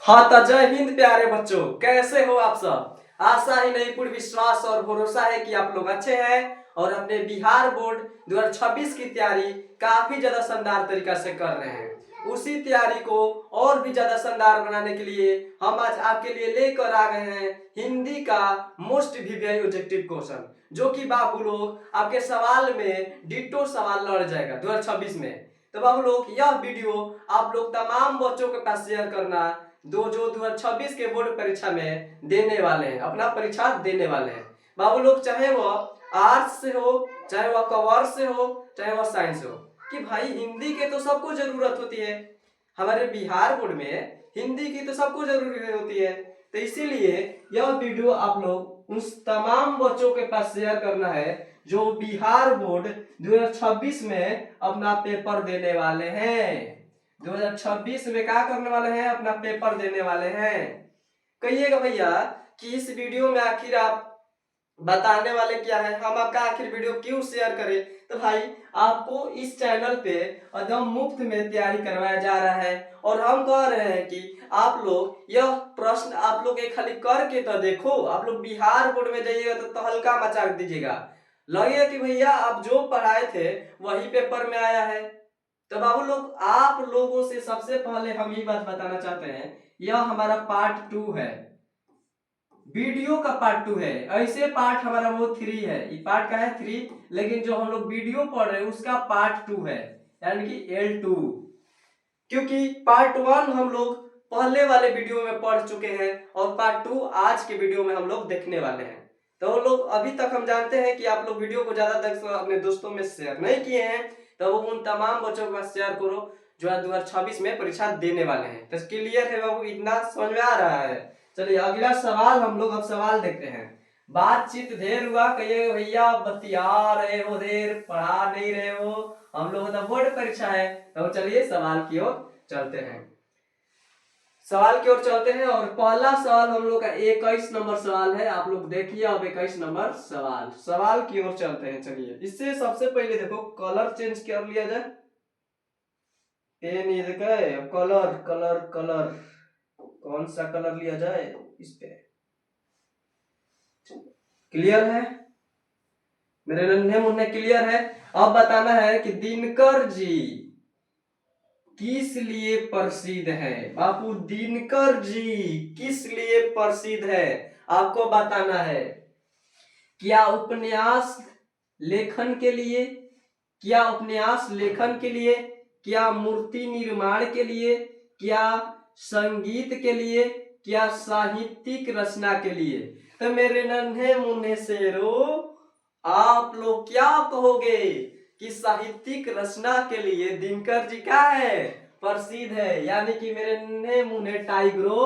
हाँ तो जय हिंद प्यारे बच्चों, कैसे हो आप सब। आशा ही नहीं पूर्ण विश्वास और भरोसा है कि आप लोग अच्छे हैं और अपने बिहार बोर्ड 2026 की तैयारी काफी ज्यादा शानदार तरीका से कर रहे हैं। उसी तैयारी को और भी ज्यादा शानदार बनाने के लिए हम आज आपके लिए लेकर आ गए हैं हिंदी का मोस्ट वीवीआई ऑब्जेक्टिव क्वेश्चन, जो कि बाबू लोग आपके सवाल में डिटो सवाल लड़ जाएगा 2026 में। तो बाबू लोग यह वीडियो आप लोग तमाम बच्चों के पास शेयर करना जो 2026 के बोर्ड परीक्षा में देने वाले हैं, अपना परीक्षा देने वाले हैं। बाबू लोग चाहे वह आर्ट्स से हो, चाहे वह कॉमर्स से हो, चाहे वह साइंस हो, कि भाई हिंदी के तो सबको जरूरत होती है। हमारे बिहार बोर्ड में हिंदी की तो सबको जरूरी होती है। तो इसीलिए यह वीडियो आप लोग उस तमाम बच्चों के पास शेयर करना है जो बिहार बोर्ड 2026 में अपना पेपर देने वाले हैं। 2026 में क्या करने वाले हैं, अपना पेपर देने वाले हैं। कहिएगा भैया कि इस वीडियो में आखिर आप बताने वाले क्या है, हम आपका आखिर वीडियो क्यों शेयर करें। तो भाई आपको इस चैनल पे एकदम मुफ्त में तैयारी करवाया जा रहा है और हम कह रहे हैं कि आप लोग यह प्रश्न आप लोग एक खाली करके तो देखो। आप लोग बिहार बोर्ड में जाइएगा तो तहलका मचा दीजिएगा, लगेगा कि भैया आप जो पढ़ाए थे वही पेपर में आया है। तो बाबू लोग आप लोगों से सबसे पहले हम ये बात बताना चाहते हैं, यह हमारा पार्ट 2 है, वीडियो का पार्ट 2 है। ऐसे पार्ट हमारा वो 3 है, ये पार्ट का है 3, लेकिन जो हम लोग वीडियो पढ़ रहे हैं उसका पार्ट 2 है, यानी कि L2। क्योंकि पार्ट 1 हम लोग पहले वाले वीडियो में पढ़ चुके हैं और पार्ट 2 आज के वीडियो में हम लोग देखने वाले हैं। तो लोग अभी तक हम जानते हैं कि आप लोग वीडियो को ज्यादा तक अपने दोस्तों में शेयर नहीं किए हैं, तो वो उन तमाम बच्चों के पास शेयर करो जो 2026 में परीक्षा देने वाले हैं। तो क्लियर है बाबू, इतना समझ में आ रहा है। चलिए अगला सवाल हम लोग अब सवाल देखते हैं। बातचीत ढेर हुआ, कहिए भैया बतिया रहे हो, ढेर पढ़ा नहीं रहे हो, हम लोग तो बोर्ड परीक्षा है। तो चलिए सवाल की ओर चलते हैं, सवाल की ओर चलते हैं। और पहला सवाल हम लोग का 21 नंबर सवाल है, आप लोग देखिए अब 21 नंबर सवाल की ओर चलते हैं। चलिए इससे सबसे पहले देखो कलर चेंज कर लिया जाए, पेन ये देखा है, कलर कलर कलर कौन सा कलर लिया जाए इस पे। क्लियर है मेरे नन्हे मुन्ने, क्लियर है। अब बताना है कि दिनकर जी किस लिए प्रसिद्ध है। बापू दिनकर जी किस लिए प्रसिद्ध है, आपको बताना है। क्या उपन्यास लेखन के लिए, क्या उपन्यास लेखन के लिए, क्या मूर्ति निर्माण के लिए, क्या संगीत के लिए, क्या साहित्यिक रचना के लिए। तो मेरे नन्हे मुन्ने शेरो आप लोग क्या कहोगे कि साहित्यिक रचना के लिए दिनकर जी क्या है, प्रसिद्ध है। यानी कि मेरे नन्हे मुन्ने टाइगरो,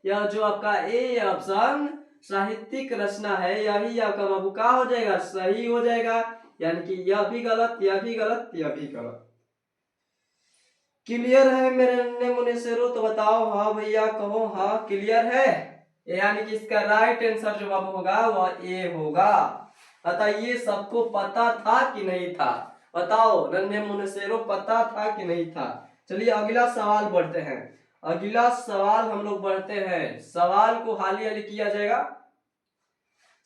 यह जो आपका ए ऑप्शन साहित्यिक रचना है यही आपका बाबू का हो जाएगा, सही हो जाएगा। यानी कि यह भी गलत, यह भी गलत, यह भी गलत। क्लियर है मेरे नन्हे मुन्ने शेरो, तो बताओ हाँ भैया, कहो हाँ क्लियर है। यानी कि इसका राइट आंसर जो बाबू होगा वह ए होगा। अतः ये सबको पता था कि नहीं था, बताओ नन्हे मुन्ने शेरो, पता था कि नहीं था। चलिए अगला सवाल बढ़ते हैं, अगला सवाल हम लोग बढ़ते हैं। सवाल को हाली हाली किया जाएगा।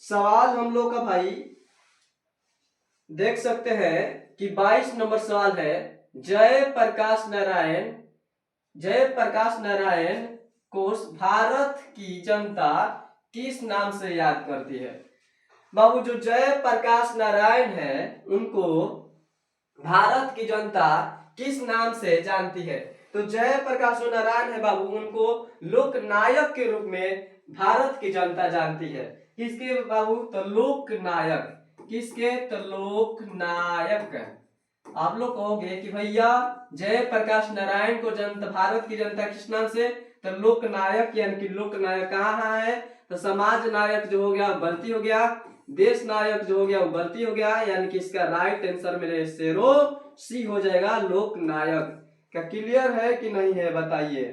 सवाल हम लोग का भाई देख सकते हैं कि 22 नंबर सवाल है। जय प्रकाश नारायण को भारत की जनता किस नाम से याद करती है। बाबू जो जय प्रकाश नारायण है उनको भारत की जनता किस नाम से जानती है। तो जय प्रकाश नारायण है बाबू, उनको लोकनायक के रूप में भारत की जनता जानती है। किसके बाबू, तो लोकनायक, किसके, तो लोकनायक। आप लोग कहोगे कि भैया जय प्रकाश नारायण को जनता, भारत की जनता किस नाम से, तो लोकनायक, यानी कि लोकनायक कहाँ है, तो समाज नायक जो हो गया गलती हो गया, देश नायक जो हो गया वो गलती हो गया। यानी कि इसका राइट आंसर मेरे शेरो सी हो जाएगा, लोकनायक। क्या क्लियर है कि नहीं है बताइए,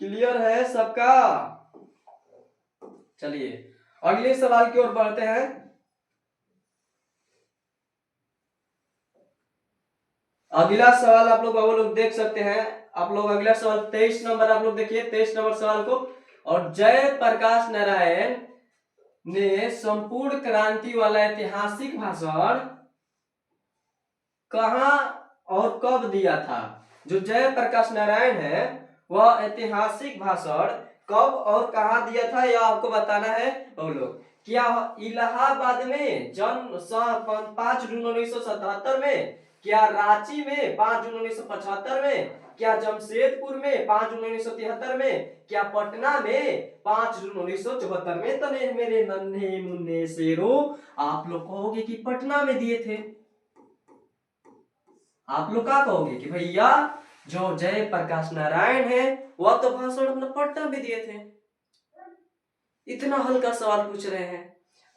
क्लियर है सबका। चलिए अगले सवाल की ओर बढ़ते हैं। अगला सवाल आप लोग देख सकते हैं। आप लोग अगला सवाल 23 नंबर आप लोग देखिए 23 नंबर सवाल को। और जयप्रकाश नारायण ने संपूर्ण क्रांति वाला ऐतिहासिक भाषण कहाँ और कब दिया था? जो जयप्रकाश नारायण है वह ऐतिहासिक भाषण कब और कहाँ दिया था यह आपको बताना है। बोलो, क्या इलाहाबाद में जन्म 5 जून 1977 में, क्या रांची में 5 जून 1975 में, क्या जमशेदपुर में 5 जून 1973 में, क्या पटना में 5 जून 1974 में? तो मेरे नन्हे मुन्ने शेरों, आप लोग कहोगे कि पटना में दिए थे। आप लोग क्या कहोगे कि भैया जो जयप्रकाश नारायण है वह तो भाषण अपना पटना में दिए थे। इतना हल्का सवाल पूछ रहे हैं।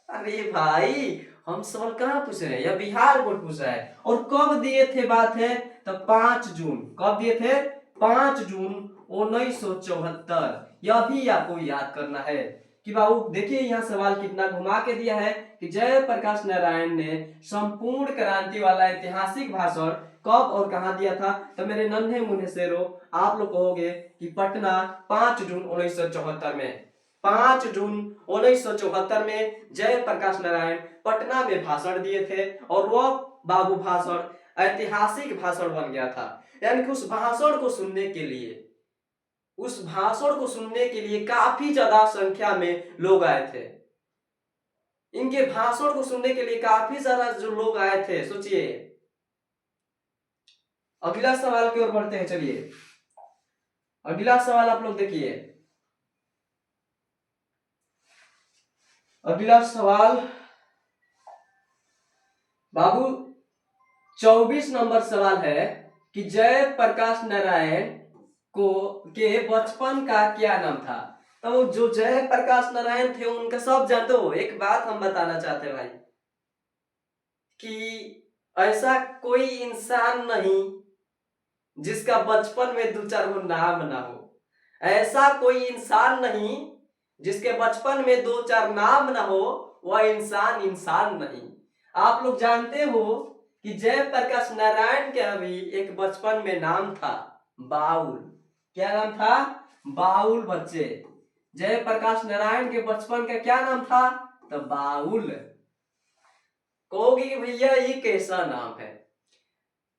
अरे भाई हम सवाल कहाँ पूछ रहे हैं, यह बिहार बोर्ड पूछ रहा है। और कब दिए थे बात है तो 5 जून। कब दिए थे? 5 जून 1974। यह भी आपको याद करना है कि बाबू देखिए यहाँ सवाल कितना घुमा के दिया है कि जयप्रकाश नारायण ने संपूर्ण क्रांति वाला ऐतिहासिक भाषण कब और कहा दिया था? तो मेरे नन्हे मुन्ने शेरों, आप लोग कहोगे कि पटना 5 जून 1974 में। 5 जून 1974 में जयप्रकाश नारायण पटना में भाषण दिए थे और वह बाबू भाषण ऐतिहासिक भाषण बन गया था। यानी कि उस भाषण को सुनने के लिए काफी ज्यादा संख्या में लोग आए थे। इनके भाषण को सुनने के लिए काफी ज्यादा जो लोग आए थे, सोचिए। अगला सवाल की ओर बढ़ते हैं। चलिए अगला सवाल आप लोग देखिए। अगला सवाल बाबू 24 नंबर सवाल है कि जयप्रकाश नारायण के बचपन का क्या नाम था? तो जो जयप्रकाश नारायण थे उनका सब जानते हो। एक बात हम बताना चाहते हैं भाई कि ऐसा कोई इंसान नहीं जिसका बचपन में 2-4 गो नाम ना हो। ऐसा कोई इंसान नहीं जिसके बचपन में 2-4 नाम ना हो, वह इंसान नहीं। आप लोग जानते हो कि जयप्रकाश नारायण का भी एक बचपन में नाम था बाउल। क्या नाम था? बाउल। बच्चे जयप्रकाश नारायण के बचपन का क्या नाम था? तो बाउल। कहोगे कि भैया ये कैसा नाम है,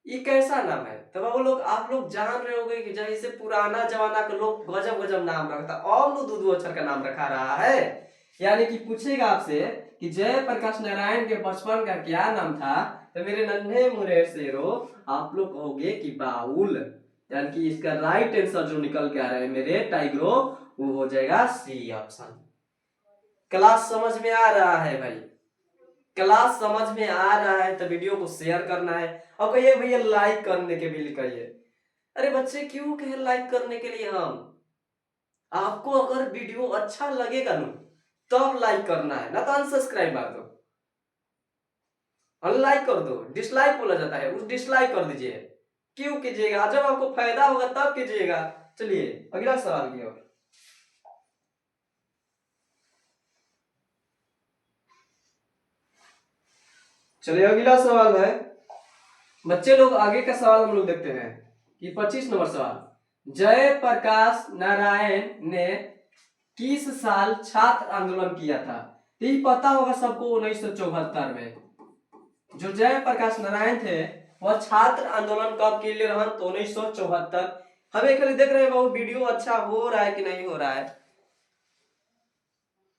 ये कैसा नाम है? तो बाबू लोग आप लोग जान रहे होंगे कि जैसे पुराना जमाना के लोग गजब गजब नाम रखता, और लोग 2-2 अक्षर का नाम रखा रहा है। यानी कि पूछेगा आपसे कि जयप्रकाश नारायण के बचपन का क्या नाम था, तो मेरे नन्हे मुन्ने शेरों आप लोग कहोगे कि बाउल। यानी कि इसका राइट आंसर जो निकल के आ रहा है मेरे टाइगरो, वो हो जाएगा सी ऑप्शन। क्लास समझ में आ रहा है भाई? क्लास समझ में आ रहा है तो वीडियो को शेयर करना है और कहिए भैया लाइक करने के भी कहिए। अरे बच्चे क्यों कहे लाइक करने के लिए? हम आपको अगर वीडियो अच्छा लगेगा ना तब लाइक करना है, ना तो अनसब्सक्राइब मार दो, अनलाइक कर दो। डिसलाइक बोला जाता है, उस डिसलाइक कर दीजिए। क्यों कीजिएगा? जब आपको फायदा होगा तब कीजिएगा। चलिए अगला सवाल की ओर। चलिए अगला सवाल है बच्चे लोग, आगे का सवाल हम लोग देखते हैं कि 25 नंबर सवाल। जयप्रकाश नारायण ने किस साल छात्र आंदोलन किया था? तो ये पता होगा सबको, 1974 में। जो जयप्रकाश नारायण थे वह छात्र आंदोलन कब के लिए रहा? तो 1974। हमें खाली देख रहे हैं बाबू वीडियो अच्छा हो रहा है कि नहीं हो रहा है?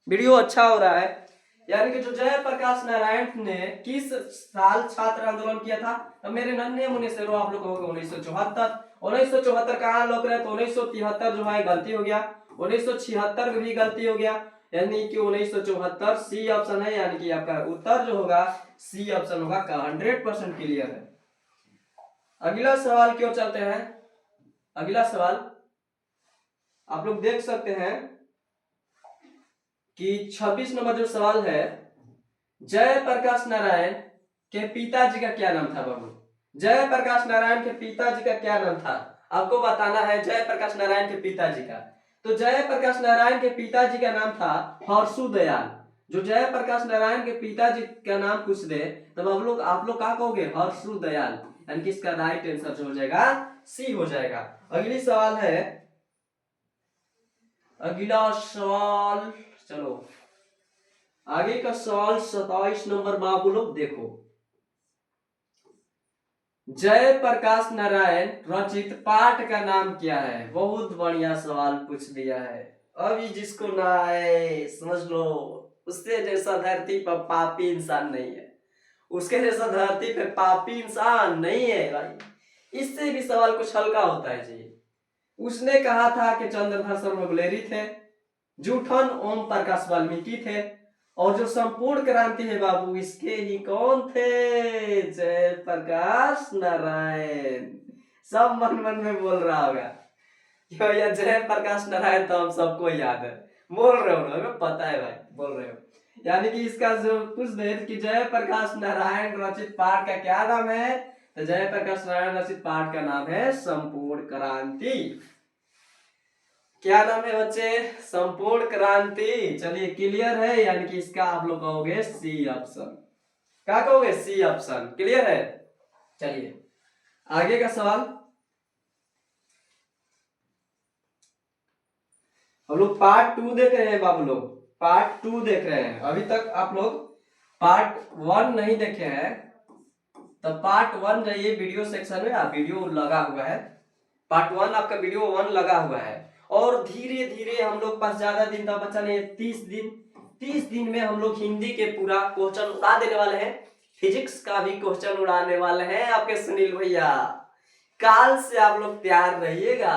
वीडियो अच्छा हो रहा है। यानी कि जो जयप्रकाश नारायण ने किस साल छात्र आंदोलन किया था? तो मेरे नन्हे मुन्ने शेरों आप लोग कहोगे 1974। 1974 कहाँ लोग रहे? तो 1973 जो है गलती हो गया, 1976 में भी गलती हो गया, यानी कि 1974 सी ऑप्शन है। यानी कि आपका उत्तर जो होगा सी ऑप्शन होगा का 100% क्लियर है। अगला सवाल की ओर चलते हैं। अगला सवाल आप लोग देख सकते हैं कि 26 नंबर जो सवाल है, जयप्रकाश नारायण के पिताजी का क्या नाम था? बाबू जयप्रकाश नारायण के पिताजी का क्या नाम था आपको बताना है। जयप्रकाश नारायण के पिताजी का, तो जयप्रकाश नारायण के पिताजी का नाम था हर्षु दयाल। जो जयप्रकाश नारायण के पिताजी का नाम पूछ दे तब आप लोग क्या कहोगे? हर्षु दयाल। यानी कि इसका राइट आंसर जो हो जाएगा सी हो जाएगा। अगली सवाल है, अगला सवाल, चलो आगे का सवाल 27 नंबर बाबू लोग देखो। जय प्रकाश नारायण रचित पाठ का नाम क्या है? बहुत बढ़िया सवाल पूछ दिया है। अभी जिसको ना आए समझ लो उससे जैसा धरती पर पापी इंसान नहीं है, उसके जैसा धरती पे पापी इंसान नहीं है भाई। इससे भी सवाल कुछ हल्का होता है जी। उसने कहा था कि चंद्रधर शर्मा गुलेरी थे, जूठन ओम प्रकाश वाल्मीकि थे, और जो संपूर्ण क्रांति है बाबू इसके ही कौन थे? जय प्रकाश नारायण। सब मन मन में बोल रहा होगा क्यों या जय प्रकाश नारायण तो हम सबको याद है, बोल रहे हो ना, हमें पता है भाई, बोल रहे हो। यानी कि इसका जो पूछ दे कि जय प्रकाश नारायण रचित पाठ का क्या नाम है, तो जय प्रकाश नारायण रचित पाठ का नाम है संपूर्ण क्रांति। क्या नाम है बच्चे? संपूर्ण क्रांति। चलिए क्लियर है, यानी कि इसका आप लोग कहोगे सी ऑप्शन। क्या कहोगे? C option. क्लियर है? चलिए आगे का सवाल, हम लोग पार्ट 2 देख रहे हैं बाबू लोग, पार्ट 2 देख रहे हैं। अभी तक आप लोग पार्ट 1 नहीं देखे हैं तो पार्ट 1 जाइए वीडियो सेक्शन में, वीडियो लगा हुआ है, पार्ट 1 आपका वीडियो 1 लगा हुआ है। और धीरे धीरे हम लोग पास ज्यादा दिन का बचा नहीं, 30 दिन में हम लोग हिंदी के पूरा क्वेश्चन उड़ा देने वाले हैं, फिजिक्स का भी क्वेश्चन उड़ाने वाले हैं आपके सुनील भैया। काल से आप लोग तैयार रहिएगा,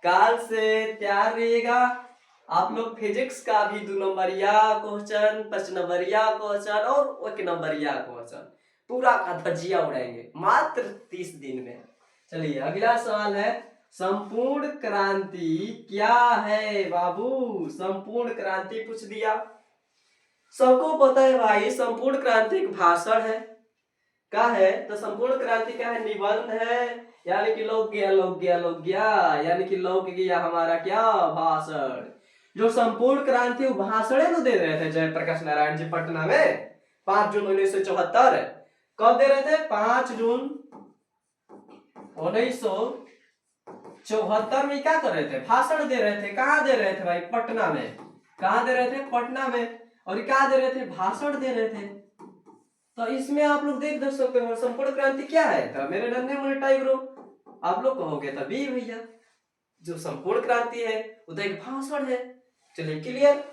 काल से तैयार रहिएगा। आप लोग फिजिक्स का भी 2 नंबरिया क्वेश्चन, 5 नंबरिया क्वेश्चन और 1 नंबरिया क्वेश्चन पूरा का धज्जिया उड़ाएंगे मात्र 30 दिन में। चलिए अगला सवाल है, संपूर्ण क्रांति क्या है बाबू? संपूर्ण क्रांति पूछ दिया, सबको पता है भाई संपूर्ण क्रांति एक भाषण है। क्या है? तो संपूर्ण क्रांति क्या है? निबंध है, यानी कि लोक गया, यानी कि लोक गया हमारा क्या? भाषण। जो संपूर्ण क्रांति वो भाषण तो दे रहे थे जय प्रकाश नारायण जी पटना में 5 जून 1974। कब दे रहे थे? 5 जून 1974 में क्या कर रहे थे? भाषण दे रहे थे। कहाँ दे रहे थे भाई? पटना में। कहाँ दे रहे थे? पटना में। और क्या दे रहे थे? भाषण दे रहे थे। तो इसमें आप लोग देख सकते हो संपूर्ण क्रांति क्या है। तो मेरे नन्हे मुन्ने टाइगरों आप लोग कहोगे तभी भैया जो संपूर्ण क्रांति है वो तो एक भाषण है। चलिए क्लियर।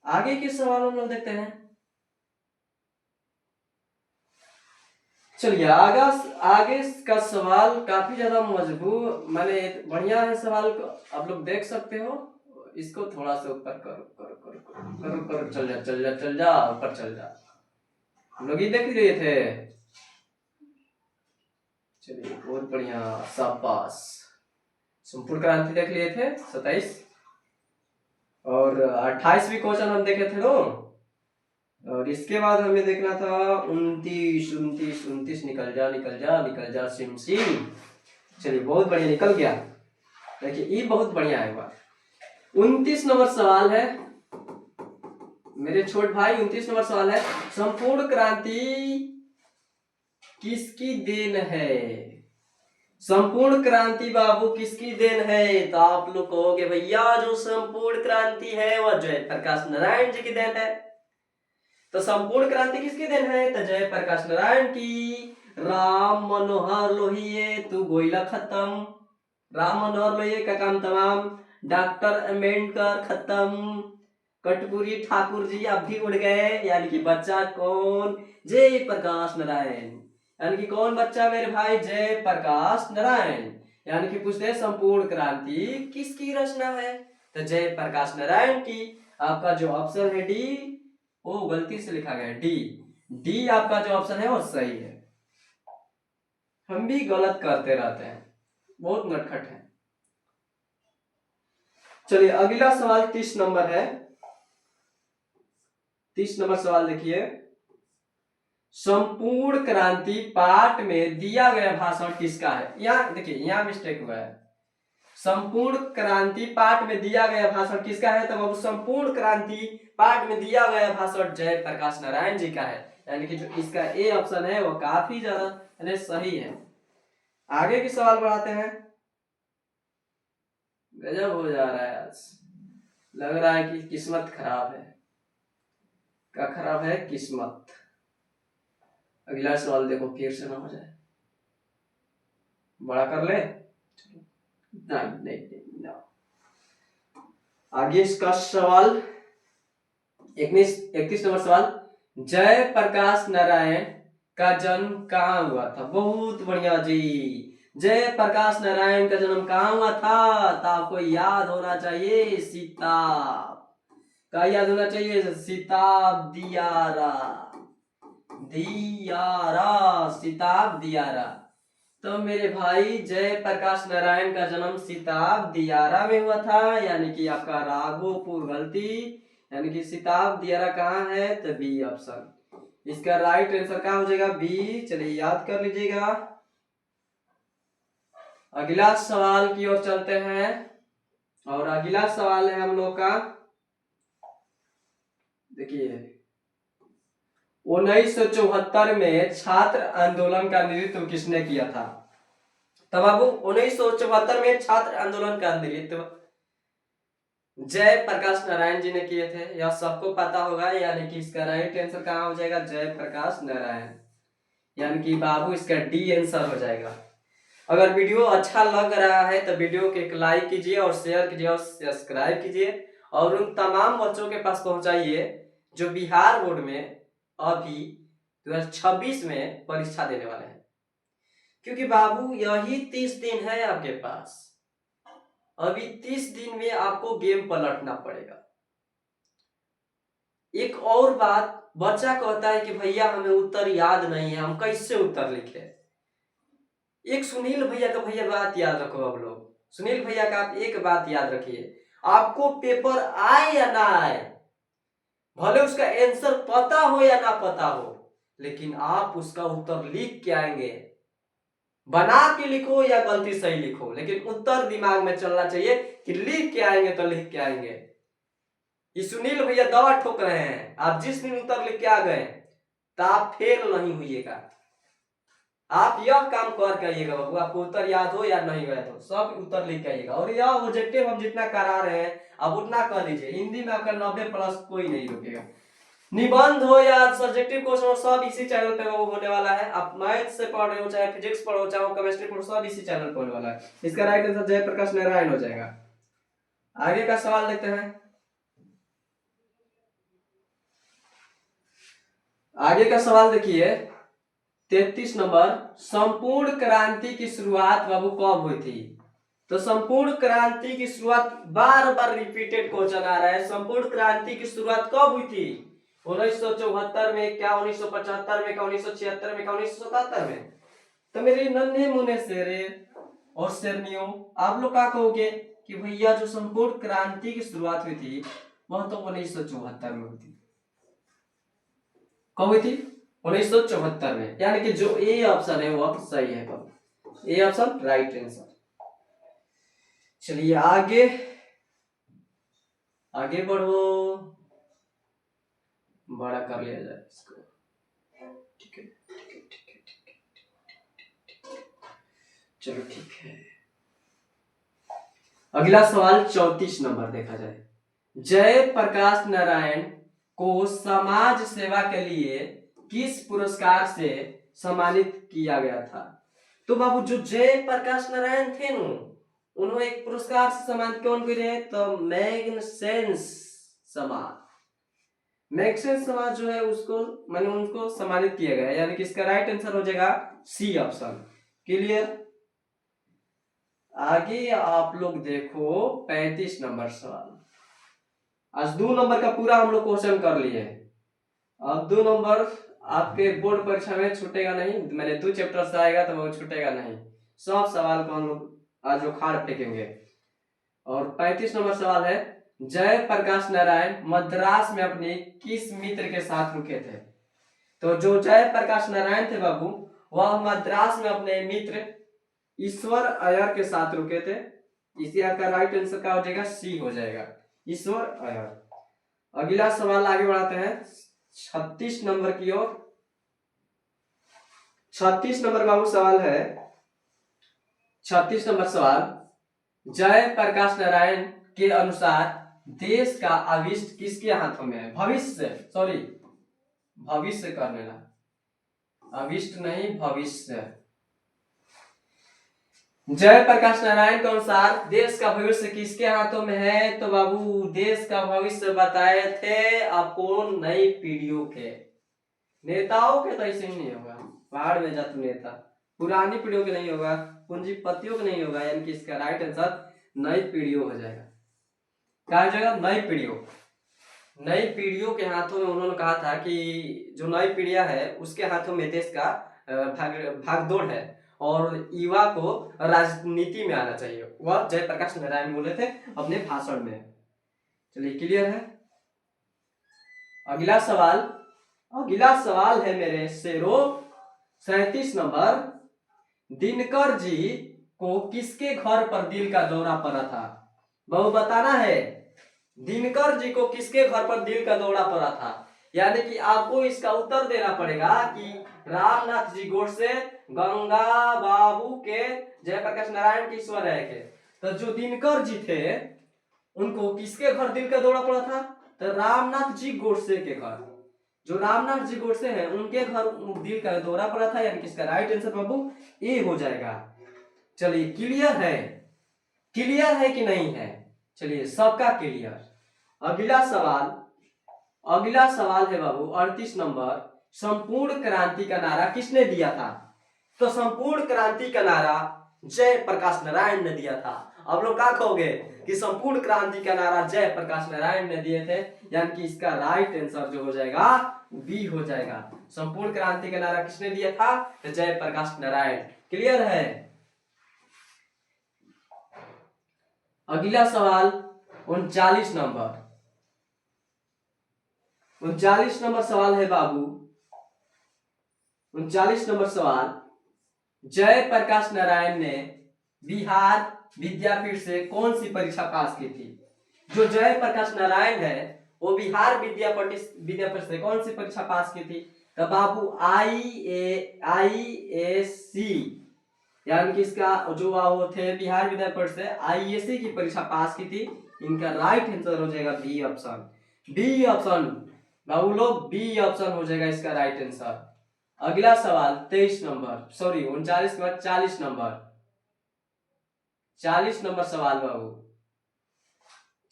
आगे के सवाल हम लोग देखते हैं। चलिए आगे का सवाल काफी ज्यादा मजबूत माने बढ़िया है सवाल को आप लोग देख सकते हो। इसको थोड़ा सा ऊपर करो, चल जा ऊपर चल जा। हम लोग ये देख रहे थे। चलिए बहुत बढ़िया, शाबाश। संपूर्ण क्रांति देख लिए थे 27 और 28 भी क्वेश्चन हम देखे थे नो। और इसके बाद हमें देखना था 29 निकल जा सिम। चलिए बहुत बढ़िया निकल गया। देखिए ये बहुत बढ़िया है बात। 29 नंबर सवाल है मेरे छोटे भाई, 29 नंबर सवाल है, संपूर्ण क्रांति किसकी देन है? संपूर्ण क्रांति बाबू किसकी देन है? तो आप लोग कहोगे भैया जो संपूर्ण क्रांति है वह जय प्रकाश नारायण जी की देन है। तो संपूर्ण क्रांति किसकी देन है? तो जय प्रकाश नारायण की। राम मनोहर लोहिए तू गोइला खत्म, राम मनोहर लोहिए का काम तमाम, डॉक्टर अम्बेडकर खत्म, कटपुरी ठाकुर जी अब भी उड़ गए। यानी कि बच्चा कौन? जय प्रकाश नारायण। यानी कि कौन बच्चा मेरे भाई? जय प्रकाश नारायण। यानी कि पूछते संपूर्ण क्रांति किसकी रचना है? तो जय प्रकाश नारायण की। आपका जो ऑप्शन है डी वो गलती से लिखा गया है, डी आपका जो ऑप्शन है वो सही है। हम भी गलत करते रहते हैं, बहुत नटखट है। चलिए अगला सवाल 30 नंबर है। 30 नंबर सवाल देखिए, संपूर्ण क्रांति पाठ में दिया गया भाषण किसका है? यहाँ देखिए यहाँ मिस्टेक हुआ है। संपूर्ण क्रांति पाठ में दिया गया भाषण किसका है? तो संपूर्ण क्रांति पाठ में दिया गया भाषण जय प्रकाश नारायण जी का है। यानी कि जो इसका ए ऑप्शन है वो काफी ज्यादा यानी सही है। आगे की सवाल बढ़ाते हैं। गजब हो जा रहा है आज, लग रहा है कि किस्मत खराब है। क्या खराब है? किस्मत। अगला सवाल देखो फिर से ना हो जाए। बड़ा कर ले। नहीं नहीं नहीं ना। आगे इसका सवाल 31 नंबर सवाल, जय प्रकाश नारायण का जन्म कहाँ हुआ था? बहुत बढ़िया जी। जय प्रकाश नारायण का जन्म कहाँ हुआ था? तो आपको याद होना चाहिए सीताब। क्या याद होना चाहिए? सीताब दियारा, दियारा, सीताब दियारा। तो मेरे भाई जय प्रकाश नारायण का जन्म सीताब दियारा में हुआ था, यानी कि आपका राघोपुर गलती, यानी कि सीताब दियारा कहाँ है? तो बी ऑप्शन। इसका राइट आंसर क्या हो जाएगा? बी। चलिए याद कर लीजिएगा। अगला सवाल की ओर चलते हैं, और अगला सवाल है हम लोग का, देखिए 1974 में छात्र आंदोलन का नेतृत्व किसने किया था? तब बाबू 1974 में छात्र आंदोलन का नेतृत्व जय प्रकाश नारायण जी ने किए थे, यह सबको पता होगा, यानी कि इसका राइट आंसर कहाँ हो जाएगा? जय प्रकाश नारायण, यानी कि बाबू इसका डी आंसर हो जाएगा। अगर वीडियो अच्छा लग रहा है तो वीडियो को एक लाइक कीजिए और शेयर कीजिए और सब्सक्राइब कीजिए, और उन तमाम बच्चों के पास पहुंचाइए जो बिहार बोर्ड में अभी 2026 में परीक्षा देने वाले हैं, क्योंकि बाबू यही 30 दिन है आपके पास। अभी 30 दिन में आपको गेम पलटना पड़ेगा। एक और बात, बच्चा कहता है कि भैया हमें उत्तर याद नहीं है, हम कैसे उत्तर लिखे? एक सुनील भैया का भैया बात याद रखो। अब लोग सुनील भैया का आप एक बात याद रखिए, आपको पेपर आए या ना आए, भले उसका आंसर पता हो या ना पता हो, लेकिन आप उसका उत्तर लिख के आएंगे। बना के लिखो या गलती सही लिखो, लेकिन उत्तर दिमाग में चलना चाहिए कि लिख के आएंगे तो लिख के आएंगे। ये सुनील भैया दवा ठोक रहे हैं, आप जिस दिन उत्तर लिख के आ गए तो आप फेल नहीं हुईएगा। आप यह काम कर आइएगा बाबू, आपको उत्तर याद हो या नहीं याद हो, सब उत्तर लिख के आइएगा। और यह ऑब्जेक्टिव हम जितना करा रहे हैं आप उतना कर दीजिए। हिंदी में आपका 90+ कोई नहीं रुकेगा। निबंध हो या सब्जेक्टिव क्वेश्चन हो, सब इसी चैनल पे वो होने वाला है। आप मैथ से पढ़ रहे हो, चाहे फिजिक्स पढ़ो, चाहे केमिस्ट्री पढ़ो, सब इसी चैनल पे होने वाला है। इसका राइट आंसर जय प्रकाश नारायण हो जाएगा। आगे का सवाल देखते हैं। आगे का सवाल देखिए 33 नंबर, संपूर्ण क्रांति की शुरुआत बाबू कब हुई थी? तो संपूर्ण क्रांति की शुरुआत, बार बार रिपीटेड क्वेश्चन आ रहा है, संपूर्ण क्रांति की शुरुआत कब हुई थी? 1974 में क्या, 1975 में क्या, 1976 में क्या, 1977 में? तो मेरे नन्हे मुन्ने शेरे और शेरनियों, आप लोग क्या कहोगे कि भैया जो संपूर्ण क्रांति की शुरुआत हुई थी वह तो 1974 में हुई थी। कब हुई थी? 1974 में, यानी कि जो ए ऑप्शन है वह सही है। A option right answer. चलिए आगे आगे बढ़ो, बड़ा कर लिया जाए इसको। ठीक है, चलो ठीक है। अगला सवाल 34 नंबर देखा जाए, जय प्रकाश नारायण को समाज सेवा के लिए किस पुरस्कार से सम्मानित किया गया था? तो बाबू जो जय प्रकाश नारायण थे ना, उन्होंने एक पुरस्कार से सम्मानित कौन करे? तो मैग्सेसेंस समाज, मैग्सेसेंस समाज जो है उसको मैंने उनको सम्मानित किया गया, यानी कि इसका राइट आंसर हो जाएगा सी ऑप्शन। क्लियर? आगे आप लोग देखो 35 नंबर सवाल। आज 2 नंबर का पूरा हम लोग क्वेश्चन कर लिए। अब 2 नंबर आपके बोर्ड परीक्षा में छूटेगा नहीं, मैंने 2 चैप्टर से आएगा तो वो छूटेगा नहीं, सब सवाल को हम लोग आज उखाड़ फेंकेंगे। और 35 नंबर सवाल है, जय प्रकाश नारायण मद्रास में अपने किस मित्र के साथ रुके थे? तो जो जय प्रकाश नारायण थे बाबू, वह मद्रास में अपने मित्र ईश्वर अय्यर के साथ रुके थे। इसी आपका राइट आंसर क्या हो जाएगा? सी हो जाएगा, ईश्वर अय्यर। अगला सवाल आगे बढ़ाते हैं 36 नंबर की ओर। 36 नंबर बाबू सवाल है। 36 नंबर सवाल, जय प्रकाश नारायण के अनुसार देश का अभिष्ट किसके हाथों में है? भविष्य, सॉरी भविष्य कर लेना, अभिष्ट नहीं भविष्य। जय प्रकाश नारायण के अनुसार देश का भविष्य किसके हाथों में है? तो बाबू देश का भविष्य बताए थे आपको नई पीढ़ियों के, नेताओं के तो ऐसे ही नहीं होगा, पहाड़ में जा तू नेता, पुरानी पीढ़ियों के नहीं होगा, पूंजीपतियों के नहीं होगा, यानी कि इसका राइट आंसर नई पीढ़ियों हो जाएगा। क्या हो जाएगा? नई पीढ़ियों। नई पीढ़ियों के हाथों में उन्होंने कहा था कि जो नई पीढ़ियां है उसके हाथों में देश का भागदौड़ है और युवा को राजनीति में आना चाहिए, वह जयप्रकाश नारायण बोले थे अपने भाषण में। चलिए क्लियर है। अगला सवाल है मेरे शेरों, 37 नंबर, दिनकर जी को किसके घर पर दिल का दौरा पड़ा था? बहु बताना है, दिनकर जी को किसके घर पर दिल का दौरा पड़ा था, यानी कि आपको इसका उत्तर देना पड़ेगा कि रामनाथ जी गोडसे, गंगा बाबू के, जयप्रकाश नारायण के, ईश्वर राय के। तो जो दिनकर जी थे उनको किसके घर दिल का दौरा पड़ा था? तो रामनाथ जी गोडसे के घर। जो रामनाथ जी गोडसे हैं उनके घर दिल का दौरा पड़ा था, यानी कि इसका राइट आंसर बाबू ए हो जाएगा। चलिए क्लियर है, क्लियर है कि नहीं है? चलिए सबका क्लियर। अगला सवाल है बाबू 38 नंबर, संपूर्ण क्रांति का नारा किसने दिया था? तो संपूर्ण क्रांति का नारा जय प्रकाश नारायण ने दिया था। अब लोग क्या कहोगे कि संपूर्ण क्रांति का नारा जय प्रकाश नारायण ने दिए थे, यानी कि इसका राइट आंसर जो हो जाएगा बी हो जाएगा। संपूर्ण क्रांति का नारा किसने दिया था? तो जय प्रकाश नारायण। क्लियर है। अगला सवाल 39 नंबर, 39 नंबर सवाल है बाबू, 39 नंबर सवाल, जय प्रकाश नारायण ने बिहार विद्यापीठ से कौन सी परीक्षा पास की थी? जो जय प्रकाश नारायण है वो बिहार विद्यापीठ से कौन सी परीक्षा पास की थी? तो बाबू IASC, यानी कि इसका जो वो थे बिहार विद्यापीठ से IASC की परीक्षा पास की थी। इनका राइट आंसर हो जाएगा बी ऑप्शन। बी ऑप्शन बाबू लोग, बी ऑप्शन हो जाएगा इसका राइट आंसर। अगला सवाल 23 नंबर, सॉरी 39 के बाद 40 नंबर, 40 नंबर सवाल बाबू,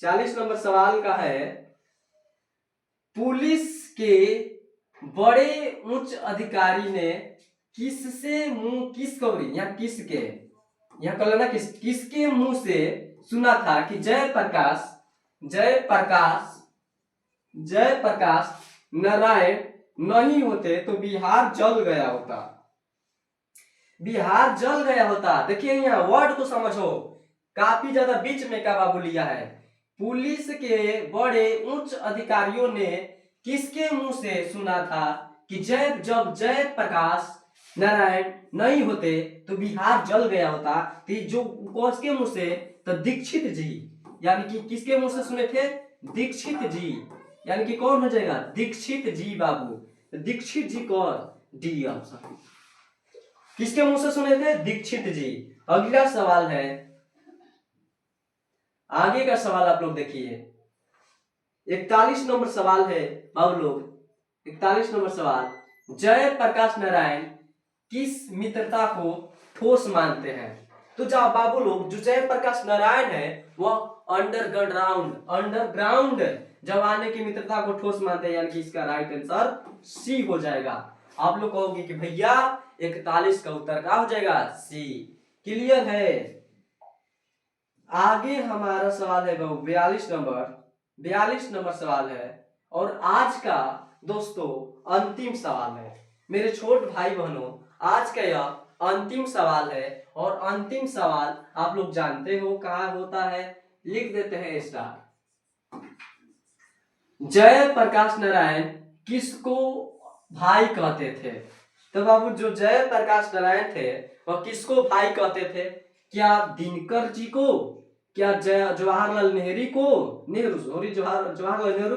40 नंबर सवाल का है, पुलिस के बड़े उच्च अधिकारी ने किससे मुंह किस कौरी, यहाँ किसके, यहाँ कर लेना किसके मुंह से सुना था कि जय प्रकाश नारायण नहीं होते तो बिहार जल गया होता। बिहार जल गया होता। देखिए यहाँ वर्ड को समझो, काफी ज्यादा बीच में का बाबू लिया है। पुलिस के बड़े उच्च अधिकारियों ने किसके मुंह से सुना था कि जब जय प्रकाश नारायण नहीं होते तो बिहार जल गया होता। तो जो किसके मुंह से? तो दीक्षित जी, यानी कि किसके मुंह से सुने थे? दीक्षित जी, यानी कि कौन हो जाएगा? दीक्षित जी बाबू। दीक्षित जी कौन? D option. किसके मुंह से सुने थे? दीक्षित जी। अगला सवाल है, आगे का सवाल आप लोग देखिए, 41 नंबर सवाल है बाबू लोग, 41 नंबर सवाल, जय प्रकाश नारायण किस मित्रता को ठोस मानते हैं? तो जा बाबू लोग, जो जय प्रकाश नारायण है वह अंडरग्राउंड जमाने की मित्रता को ठोस मानते हैं, यानी कि इसका राइट आंसर सी हो जाएगा। आप लोग कहोगे कि भैया 41 का उत्तर क्या हो जाएगा? सी। क्लियर है। आगे हमारा सवाल है 42 नंबर सवाल है और आज का दोस्तों अंतिम सवाल है। मेरे छोटे भाई बहनों, आज का यह अंतिम सवाल है और अंतिम सवाल आप लोग जानते हो कहाँ होता है, लिख देते हैं स्टार। जय प्रकाश नारायण किसको भाई कहते थे? तो बाबू जो जय प्रकाश नारायण थे वह किसको भाई कहते थे? क्या दिनकर जी को, क्या जवाहरलाल नेहरू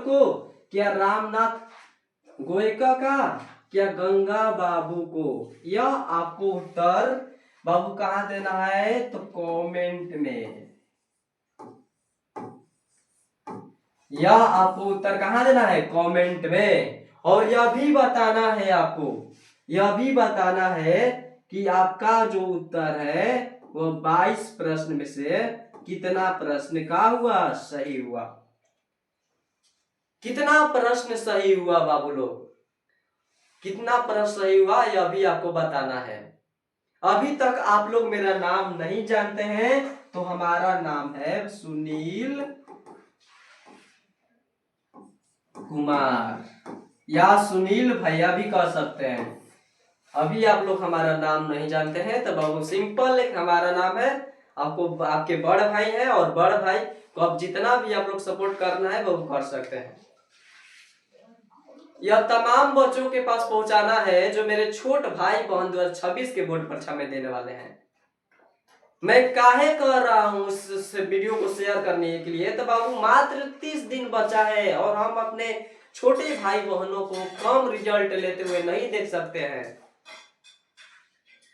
को, क्या रामनाथ गोयका का, क्या गंगा बाबू को? यह आपको उत्तर बाबू कहाँ देना है? तो कमेंट में। यह आपको उत्तर कहाँ देना है? कमेंट में। और यह भी बताना है आपको, यह भी बताना है कि आपका जो उत्तर है वो 22 प्रश्न में से कितना प्रश्न का हुआ? सही हुआ। कितना प्रश्न सही हुआ बाबू लोग? कितना प्रश्न सही हुआ यह भी आपको बताना है। अभी तक आप लोग मेरा नाम नहीं जानते हैं, तो हमारा नाम है सुनील कुमार या सुनील भैया भी कह सकते हैं। अभी आप लोग हमारा नाम नहीं जानते हैं तो बहुत सिंपल एक हमारा नाम है। आपको आपके बड़ भाई है और बड़ भाई को अब जितना भी आप लोग सपोर्ट करना है वो कर सकते हैं। यह तमाम बच्चों के पास पहुंचाना है जो मेरे छोट भाई बहन 2026 के बोर्ड परीक्षा में देने वाले हैं। मैं काहे कर रहा हूँ इस वीडियो को शेयर करने के लिए? तो बाबू मात्र 30 दिन बचा है और हम अपने छोटे भाई बहनों को कम रिजल्ट लेते हुए नहीं देख सकते हैं।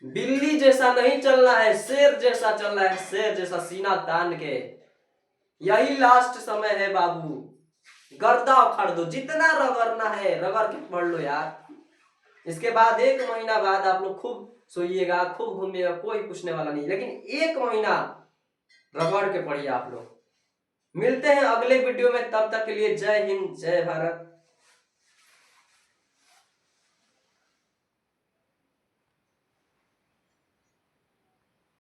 बिल्ली जैसा नहीं चलना है, शेर जैसा चलना है, शेर जैसा सीना तान के। यही लास्ट समय है बाबू, गर्दा उखाड़ दो, जितना रगड़ना है रगड़ के पढ़ लो यार। इसके बाद 1 महीना बाद आप लोग खूब सोइएगा, खूब घूमिएगा, कोई पूछने वाला नहीं, लेकिन 1 महीना रगड़ के पढ़िए आप लोग। मिलते हैं अगले वीडियो में, तब तक के लिए जय हिंद जय भारत।